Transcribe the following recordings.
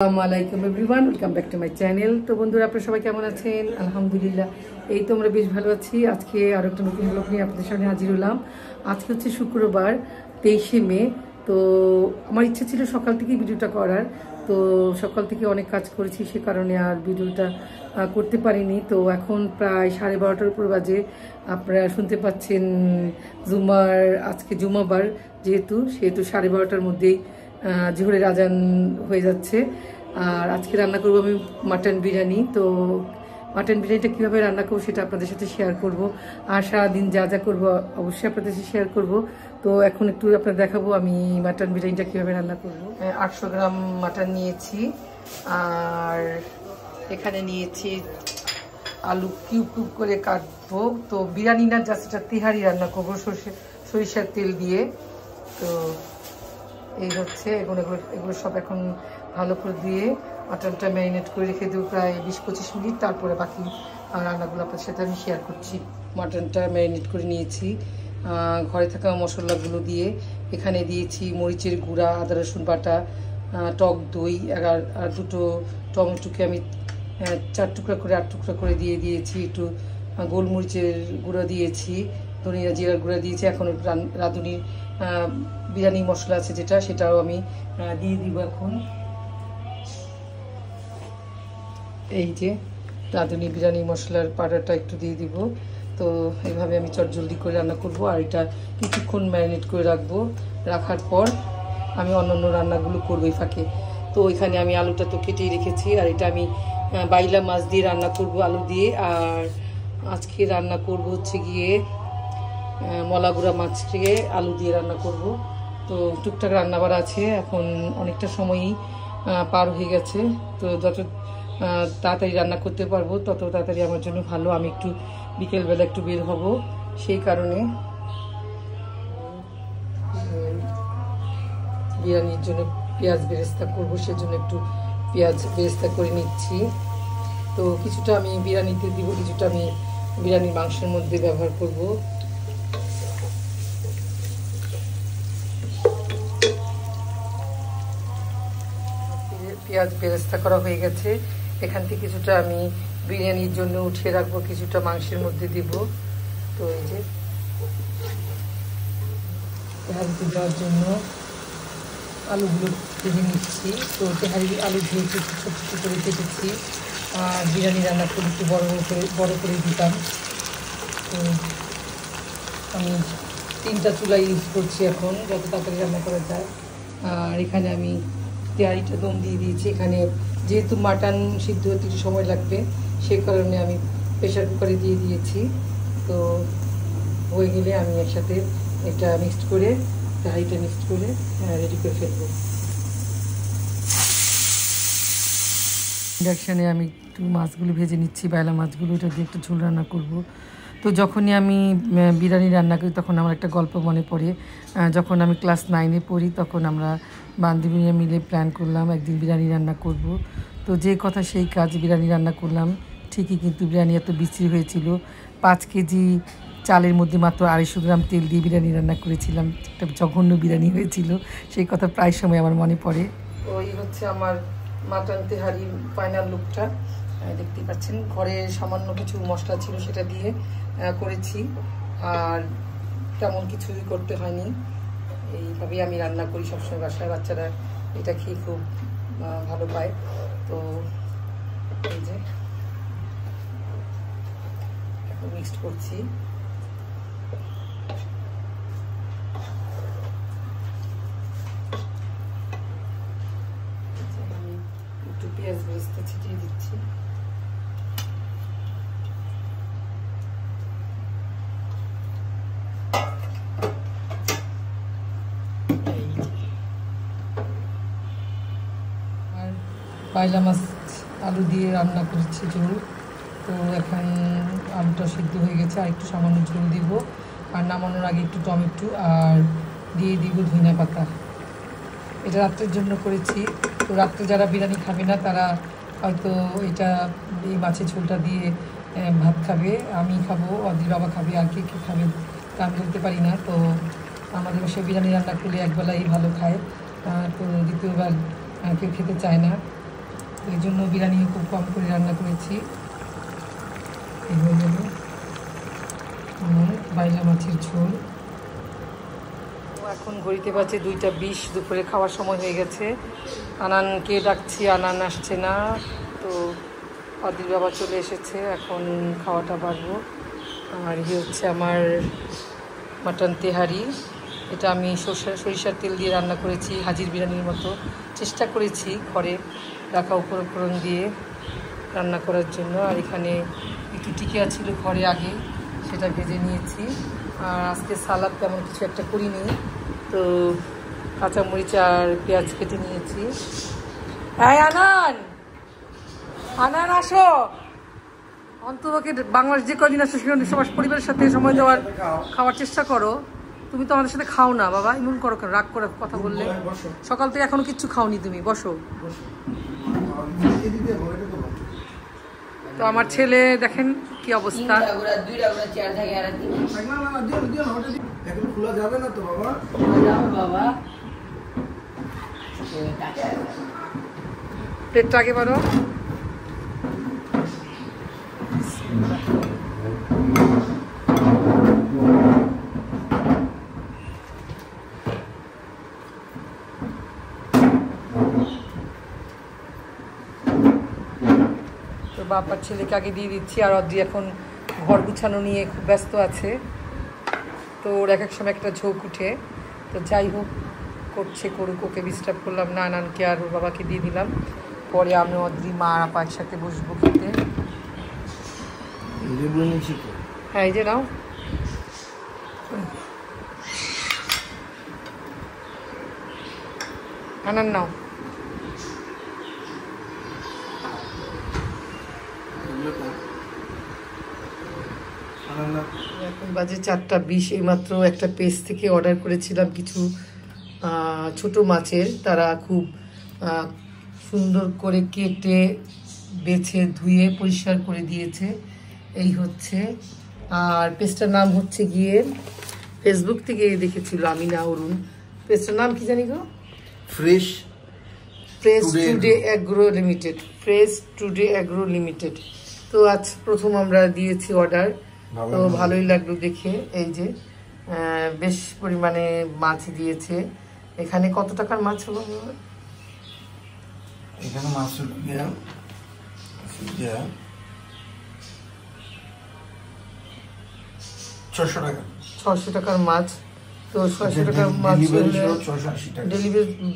আসসালামু আলাইকুম everyone, welcome back to my channel. তো বন্ধুরা, আপনারা সবাই কেমন আছেন? আলহামদুলিল্লাহ, এই তো আমরা বেশ ভালো আছি। আজকে আরও একটা নতুন ব্লগ নিয়ে আপনাদের সামনে হাজির হলাম। আজকে হচ্ছে শুক্রবার, 23শে মে। তো আমার ইচ্ছা ছিল সকাল থেকেই ভিডিওটা করার, তো সকাল থেকে অনেক কাজ করেছি, সে কারণে আর ভিডিওটা করতে পারিনি। তো এখন প্রায় 12:30টার উপর বাজে। আপনারা শুনতে পাচ্ছেন জুমার, আজকে জুমাবার যেহেতু 12:30টার মধ্যেই জোহরের আজান হয়ে যাচ্ছে। আর আজকে রান্না করবো আমি মাটন বিরিয়ানি। তো মাটন বিরিয়ানিটা কীভাবে রান্না করবো সেটা আপনাদের সাথে শেয়ার করব। আর সারাদিন যা যা করবো অবশ্যই আপনাদের সাথে শেয়ার করব। তো এখন একটু আপনাদের দেখাবো আমি মাটন বিরিয়ানিটা কীভাবে রান্না করব। 800 গ্রাম মাটন নিয়েছি, আর এখানে নিয়েছি আলু কিউব কিউব করে কাটবো। তো বিরিয়ানি না, জাস্ট এটা তেহারি রান্না করবো সরিষার তেল দিয়ে। তো এই হচ্ছে এগুলো সব এখন ভালো করে দিয়ে মাটনটা ম্যারিনেট করে রেখে দেবো প্রায় 20-25 মিনিট। তারপরে বাকি রান্নাগুলো আপনার সাথে আমি শেয়ার করছি। মাটনটা ম্যারিনেট করে নিয়েছি ঘরে থাকা মশলাগুলো দিয়ে। এখানে দিয়েছি মরিচের গুঁড়া, আদা রসুন বাটা, টক দই, আর দুটো টমেটোকে আমি 4 টুকরা করে 8 টুকরা করে দিয়ে দিয়েছি। একটু গোলমরিচের গুঁড়া দিয়েছি, ধনিয়া জিরার গুঁড়া দিয়েছি। এখন রাঁধুনির বিরিয়ানি মশলা আছে যেটা, সেটাও আমি দিয়ে দিব এখন। এই যে রাঁধুনি বিরিয়ানি মশলার পাউডারটা একটু দিয়ে দিব। তো এইভাবে আমি চটজলদি করে রান্না করব। আর এটা কিছুক্ষণ ম্যারিনেট করে রাখবো। রাখার পর আমি অন্যান্য রান্নাগুলো করবো এই ফাঁকে। তো এখানে আমি আলুটা তো কেটেই রেখেছি, আর এটা আমি বাইলা মাছ দিয়ে রান্না করব আলু দিয়ে। আর আজকে রান্না করব হচ্ছে গিয়ে মলাগুড়া মাছকে আলু দিয়ে রান্না করব। তো টুকটাক রান্নাবার আছে, এখন অনেকটা সময়ই পার হয়ে গেছে। তো যত তাড়াতাড়ি রান্না করতে পারবো তত তাড়াতাড়ি আমার জন্য ভালো। আমি একটু বিকেলবেলা একটু বের হব, সেই কারণে বিরিয়ানির জন্য পেঁয়াজ বেরেস্তা করবো, সেজন্য একটু পেঁয়াজ বেরেস্তা করে নিচ্ছি। তো কিছুটা আমি বিরিয়ানিতে দিব, কিছুটা আমি বিরিয়ানির মাংসের মধ্যে ব্যবহার করব। পেঁয়াজ বেরেস্তা করা হয়ে গেছে। এখান থেকে কিছুটা আমি বিরিয়ানির জন্য উঠিয়ে রাখবো, কিছুটা মাংসের মধ্যে দিব। তো এই যে তেহারিতে দেওয়ার জন্য আলুগুলো ভেজে নিচ্ছি। তো তেহারি আলু ধুয়ে একটু ছোটো ছোটো করে কেটেছি। আর বিরিয়ানি রান্না করে একটু বড় করে দিতাম। তো আমি 3টা চুলা ইউজ করছি এখন, যত তাড়াতাড়ি রান্না করা যায়। আর এখানে আমি তেহারিটা দম দিয়ে দিয়েছি। এখানে যেহেতু মাটন সিদ্ধ হতে একটু সময় লাগবে, সেই কারণে আমি প্রেশার কুকারে দিয়ে দিয়েছি। তো হয়ে গেলে আমি একসাথে এটা মিক্সড করে তেহারিটা মিক্সড করে রেডি করে ফেলবো। ইন্ডাকশানে আমি একটু মাছগুলো ভেজে নিচ্ছি, বাইলা মাছগুলো, এটা দিয়ে একটু ঝোল রান্না করব। তো যখনই আমি বিরিয়ানি রান্না করি তখন আমার একটা গল্প মনে পড়ে। যখন আমি ক্লাস 9-এ পড়ি তখন আমরা বান্ধবীরা মিলে প্ল্যান করলাম একদিন বিরিয়ানি রান্না করব। তো যে কথা সেই কাজ, বিরিয়ানি রান্না করলাম ঠিকই, কিন্তু বিরিয়ানি এত বিশ্রী হয়েছিল। 5 কেজি চালের মধ্যে মাত্র 250 গ্রাম তেল দিয়ে বিরিয়ানি রান্না করেছিলাম। একটা জঘন্য বিরিয়ানি হয়েছিল, সেই কথা প্রায় সময় আমার মনে পড়ে। তো এই হচ্ছে আমার মাটন তেহারির ফাইনাল লুকটা। দেখতে পাচ্ছেন ঘরে সামান্য কিছু মশলা ছিল সেটা দিয়ে করেছি, আর তেমন কিছুই করতে হয়নি। এইভাবেই আমি রান্না করি সবসময় বাসায়, বাচ্চারা এটা খেয়ে খুব ভালো পায়। তো এই যে এখন মিক্সড করছি। আমি একটু পেঁয়াজ বেরেস্তা ছিটিয়ে দিচ্ছি। বাইলা মাছ আলু দিয়ে রান্না করেছি ঝোল। তো এখন আলুটা সিদ্ধ হয়ে গেছে, আর একটু সামান্য ঝোল দিব। আর নামানোর আগে একটু টমেটো আর দিয়ে দিব ধনিয়া পাতা। এটা রাত্রের জন্য করেছি। তো রাত্রে যারা বিরিয়ানি খাবে না তারা হয়তো এই মাছের ঝোলটা দিয়ে ভাত খাবে। আমি খাবো, অদির বাবা খাবে, আর কে কে খাবে তা আমি বলতে পারি না। তো আমাদের বাসায় বিরিয়ানি রান্না করলে একবেলাই ভালো খায়, তো দ্বিতীয়বার কেউ খেতে চায় না। এই জন্য বিরিয়ানি খুব কম করে রান্না করেছি। এই হয়ে গেল বাইলা মাছের ঝোল। এখন ঘড়িতে বাজে 2টা 20, দুপুরে খাওয়ার সময় হয়ে গেছে। আনানকে ডাকছি, আনান আসছে না, তো অদির বাবা চলে এসেছে, এখন খাওয়াটা বাড়বো। আর এই হচ্ছে আমার মাটন তেহারি, এটা আমি সরিষার তেল দিয়ে রান্না করেছি, হাজির বিরিয়ানির মতো। চেষ্টা করেছি ঘরে রাখা উপকরণ দিয়ে রান্না করার জন্য। আর এখানে একটু টিকিয়া ছিল ঘরে আগে, সেটা ভেজে নিয়েছি। আর আজকে সালাদ তেমন কিছু একটা করিনি, তো কাঁচামরিচ আর পেঁয়াজ কেটে নিয়েছি। হ্যাঁ আনান, আনান আসো, অন্ততকে বাংলাদেশ যে কদিন আসো সেখানে সবার পরিবারের সাথে সময় দেওয়ার খাওয়ার চেষ্টা করো। তুমি তো আমাদের সাথে খাও না বাবা, এমন করো কেন, রাগ করে কথা বললে? সকাল থেকে এখনো কিচ্ছু খাওনি তুমি, বসো। তো আমার ছেলে দেখেন কি অবস্থা। প্লেটটা আগে বাড়ো। তো বাবার ছেলেকে আগে দিয়ে দিচ্ছি, আর অদ্রি এখন ঘর গুছানো নিয়ে খুব ব্যস্ত আছে। তো ওর এক সময় একটা ঝোঁক উঠে, তো যাই হোক করছে করুক, ওকে ডিস্টার্ব করলাম না। আনানকে আর ওর বাবাকে দিয়ে দিলাম, পরে আমি অদ্রি মা আর আপা একসাথে বসবো খেতে। হ্যাঁ এই যে নাও। আনান নাও। এখন বাজে 4টা 20। এইমাত্র একটা পেজ থেকে অর্ডার করেছিলাম কিছু ছোট মাছের, তারা খুব সুন্দর করে কেটে বেছে ধুয়ে পরিষ্কার করে দিয়েছে। এই হচ্ছে, আর পেজটার নাম হচ্ছে গিয়ে ফেসবুক থেকে দেখেছিল আমি না অরুণ। পেজটার নাম কি জানি গো? Fresh today agro limited, fresh today agro limited. তো আজ প্রথম আমরা দিয়েছি অর্ডার, তো ভালোই লাগলো দেখে। এই যে বেশ পরিমাণে মাছ দিয়েছে। এখানে কত টাকার মাছ হলো? এখানে মাছ 600 টাকা। 600 টাকার মাছ। তো 600 টাকার মাছ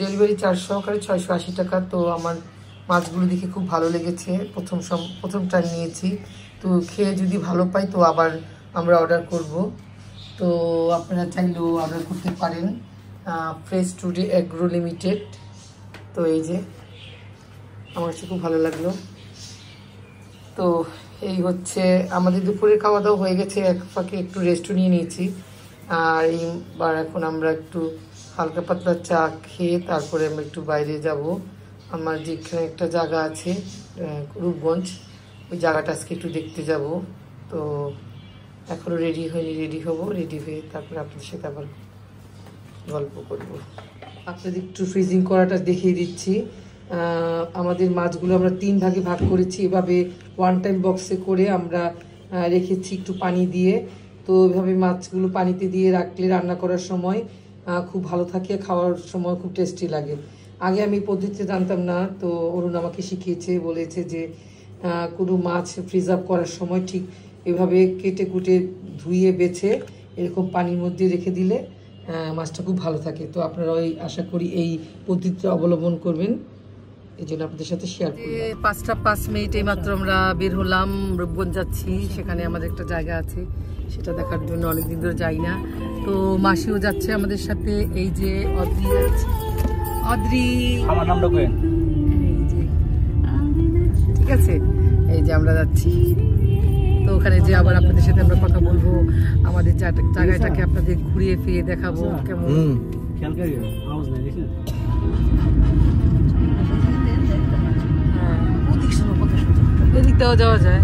ডেলিভারি চার্জ সহকারে 680 টাকা। তো আমার মাছগুলো দেখে খুব ভালো লেগেছে, প্রথম টাইম নিয়েছি। তো খেয়ে যদি ভালো পাই তো আবার আমরা অর্ডার করব। তো আপনারা চাইলেও অর্ডার করতে পারেন, ফ্রেশ টুডে অ্যাগ্রো লিমিটেড। তো এই যে আমার কাছে খুব ভালো লাগলো। তো এই হচ্ছে আমাদের দুপুরের খাওয়া দাওয়া হয়ে গেছে, এক ফাঁকে একটু রেস্টও নিয়ে নিয়েছি। আর এইবার এখন আমরা একটু হালকা পাতলা চা খেয়ে তারপরে আমরা একটু বাইরে যাব। আমার যেখানে একটা জায়গা আছে রূপগঞ্জ, ওই জায়গাটা আজকে একটু দেখতে যাব। তো এখনও রেডি হয়নি, রেডি হব, রেডি হয়ে তারপরে আপনাদের সাথে আবার গল্প করব। আপনাদের একটু ফ্রিজিং করাটা দেখিয়ে দিচ্ছি। আমাদের মাছগুলো আমরা 3 ভাগে ভাগ করেছি, এভাবে ওয়ান টাইম বক্সে করে আমরা রেখেছি একটু পানি দিয়ে। তো এভাবে মাছগুলো পানিতে দিয়ে রাখলে রান্না করার সময় খুব ভালো থাকে, খাওয়ার সময় খুব টেস্টি লাগে। আগে আমি পদ্ধতিতে জানতাম না, তো অরুণ আমাকে শিখিয়েছে, বলেছে যে কোনো মাছ প্রিজার্ভ করার সময় ঠিক এভাবে কেটে কুটে ধুয়ে বেছে এরকম পানির মধ্যে রেখে দিলে মাছটা খুব ভালো থাকে। তো আপনারা ওই আশা করি এই পদ্ধতিটা অবলম্বন করবেন, এই জন্য আপনাদের সাথে শেয়ার করি। 5টা 5 মিনিট এইমাত্র আমরা বের হলাম, রূপগঞ্জ যাচ্ছি। সেখানে আমাদের একটা জায়গা আছে, সেটা দেখার জন্য অনেকদিন ধরে যাই না। তো মাসিও যাচ্ছে আমাদের সাথে, এই যে অদ্রি যাচ্ছে। অদ্রি আমার নামটা কইেন, এই যে ঠিক আছে, এই যে আমরা যাচ্ছি। তো ওখানে যে আবার আপনাদের সাথে আমরা কথা বলবো, আমাদের জায়গাটাকে আপনাদের ঘুরিয়ে ফিরিয়ে দেখাবো কেমন। খেয়াল করি আওয়াজ নাই দেখেন। এদিক দিয়েও যাওয়া যায়।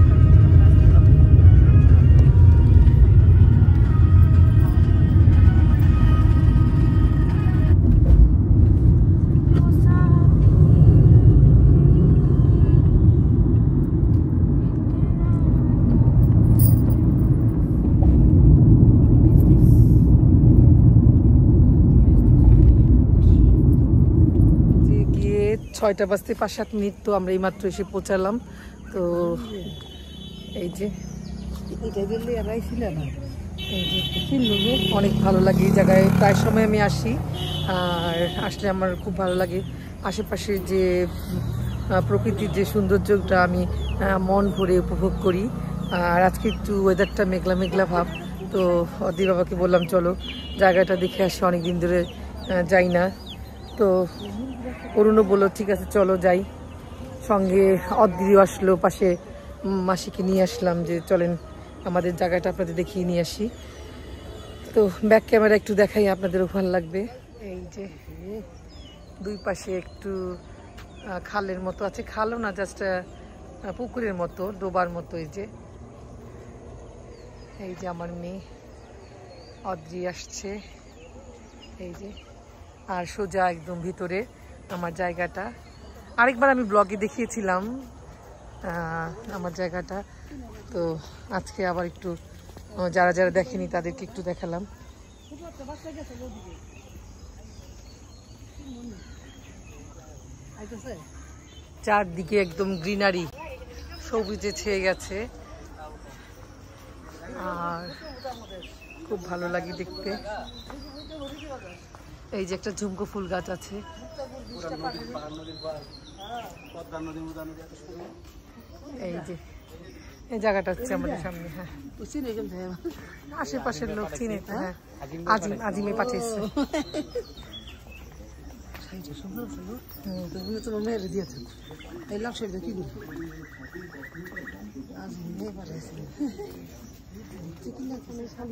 6টা বাজতে 5-7 মিনিট, তো আমরা এইমাত্র এসে পৌঁছালাম। তো এই যে অনেক ভালো লাগে এই জায়গায়, প্রায় সময় আমি আসি, আর আসলে আমার খুব ভালো লাগে। আশেপাশের যে প্রকৃতির যে সৌন্দর্যটা আমি মন ভরে উপভোগ করি। আর আজকে একটু ওয়েদারটা মেঘলা মেঘলা ভাব, তো অদি বাবাকে বললাম চলো জায়গাটা দেখে আসি, অনেকদিন ধরে যাই না। তো অরুণও বললো ঠিক আছে চলো যাই, সঙ্গে অদ্রিও আসলো, পাশে মাসিকে নিয়ে আসলাম যে চলেন আমাদের জায়গাটা আপনাদের দেখিয়ে নিয়ে আসি। তো ব্যাক ক্যামেরা একটু দেখাই, আপনাদেরও ভালো লাগবে। এই যে দুই পাশে একটু খালের মতো আছে, খালও না, জাস্ট পুকুরের মতো, ডোবার মতো। এই যে আমার মেয়ে অদ্রি আসছে, এই যে, আর সোজা একদম ভিতরে আমার জায়গাটা। আরেকবার আমি ব্লগে দেখিয়েছিলাম আমার জায়গাটা, তো আজকে আবার একটু যারা যারা দেখেনি তাদেরকে একটু দেখালাম। চারদিকে একদম গ্রিনারি, সবুজে ছেয়ে গেছে, আর খুব ভালো লাগে দেখতে। এই যে একটা ঝুমকো ফুল গাছ আছে, এই যে এই জায়গাটা হচ্ছে আমাদের সামনে। হ্যাঁ, আশেপাশের লোক চিনে তো। হ্যাঁ, আজিমে পাঠিয়েছে।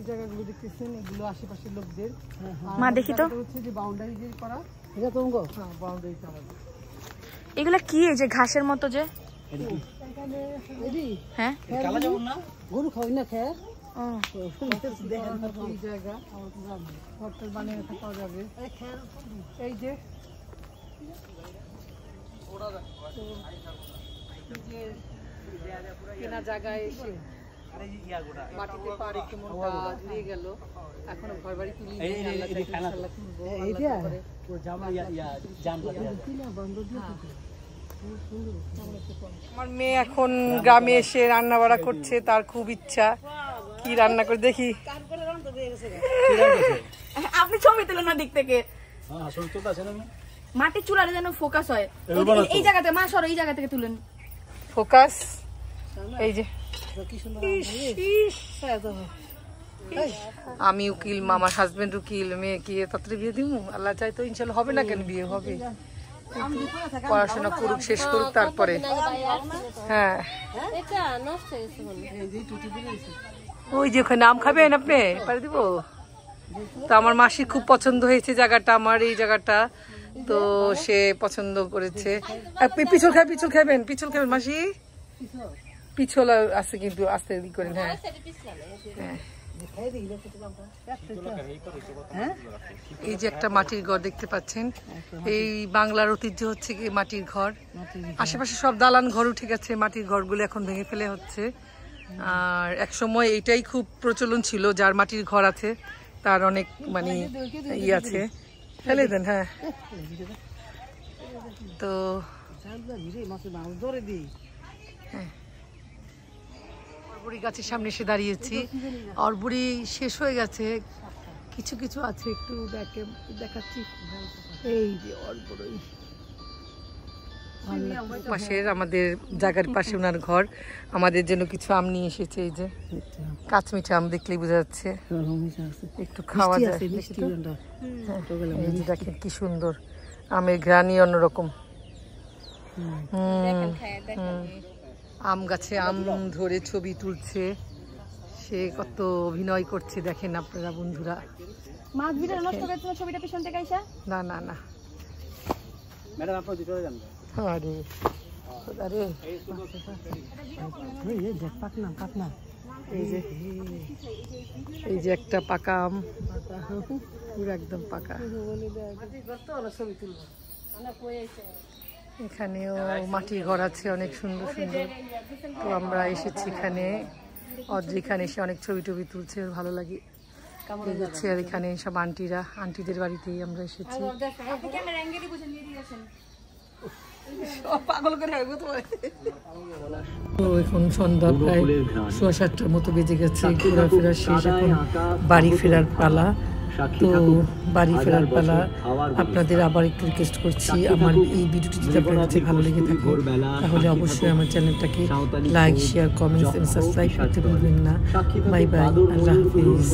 জায়গাগুলো দেখতেছেন, এগুলো আশেপাশের লোকদের। মা দেখি তো, হচ্ছে যে বাউন্ডারি যে করা, বাউন্ডারি করা। এগুলা কি? এই যে ঘাসের মতো যে, হ্যাঁ গরু খাওয়াই না খেয়ে জায়গা হোটেল বানিয়ে থাকা যাবে। এই যে কেনা জায়গায় এসে মাটিতে পা রেখে মনটা জুড়িয়ে গেল। এখনো ঘর বাড়ি তুলি। আমার মেয়ে এখন গ্রামে এসে রান্না বাড়া করছে, তার খুব ইচ্ছা কি রান্না করে দেখি। আপনি ছবি তুলেন না দিক থেকে, মাটির চুলারে যেন ফোকাস হয় এই জায়গাতে। মা সরো, এই জায়গা থেকে তুলেন ফোকাস। এই যে আমি উকিল, আমার হাজবেন্ড উকিল, মেয়েকে তাড়াতাড়ি বিয়ে দিব। আল্লাহ চাই তো ইনশাল্লাহ হবে না কেন, বিয়ে হবে। পড়াশোনা করুক, শেষ করুক, তারপরে। হ্যাঁ, ওই যে ওখানে আম খাবেন আপনি, পারে দিব। তো আমার মাসির খুব পছন্দ হয়েছে জায়গাটা, আমার এই জায়গাটা, তো সে পছন্দ করেছে। পিছল খাবেন, পিছল খাবেন মাসি, পিছল আছে কিন্তু আস্তে ই করেন। হ্যাঁ, এই যে একটা মাটির ঘর দেখতে পাচ্ছেন, এই বাংলার ঐতিহ্য হচ্ছে কি মাটির ঘর। আশেপাশে সব দালান ঘর উঠে গেছে, মাটির ঘরগুলো এখন ভেঙে ফেলে হচ্ছে। আর এক সময় এইটাই খুব প্রচলন ছিল, যার মাটির ঘর আছে তার অনেক মানে ই আছে, ফেলে দেন। হ্যাঁ, তো অরবড়ি গাছের সামনে এসে দাঁড়িয়েছি। অরবড়ি শেষ হয়ে গেছে, কিছু কিছু আছে, একটু দেখাচ্ছি। এই যে অরবড়ি পাশের আমাদের জায়গার পাশে ওনার ঘর, আমাদের জন্য কিছু আম নিয়ে এসেছে। এই যে কাঁচমিঠা আম, দেখলেই বোঝা যাচ্ছে, একটু খাওয়া যায়। এই যে দেখেন কি সুন্দর, আমের ঘ্রাণই অন্যরকম। আম গাছে আম ধরে ছবি তুলছে, সে কত অভিনয় করছে দেখেন আপনারা বন্ধুরা। না না না, আরে আরে এই যে একটা পাকা আম, পুরো একদম পাকা। এখানেও মাটির ঘর আছে অনেক সুন্দর সুন্দর। তো আমরা এসেছি এখানে, অদ্রি এখানে এসে অনেক ছবি টবি তুলছে, ভালো লাগে যাচ্ছে। আর এখানে সব আন্টিদের বাড়িতেই আমরা এসেছি। পাগল করে তো এখন সন্ধ্যা প্রায় 7:15টার মতো বেজে গেছে, ঘোরাফেরা শেষ, এখন বাড়ি ফেরার পালা। তো বাড়ি ফেরার পালা। আপনাদের আবার একটু রিকোয়েস্ট করছি, আমার এই ভিডিওটি যদি আপনার কাছে ভালো লেগে থাকে তাহলে অবশ্যই আমার চ্যানেলটাকে like, share, comments and subscribe করতে ভুলবেন না। বাই বাই, আল্লাহ হাফিজ।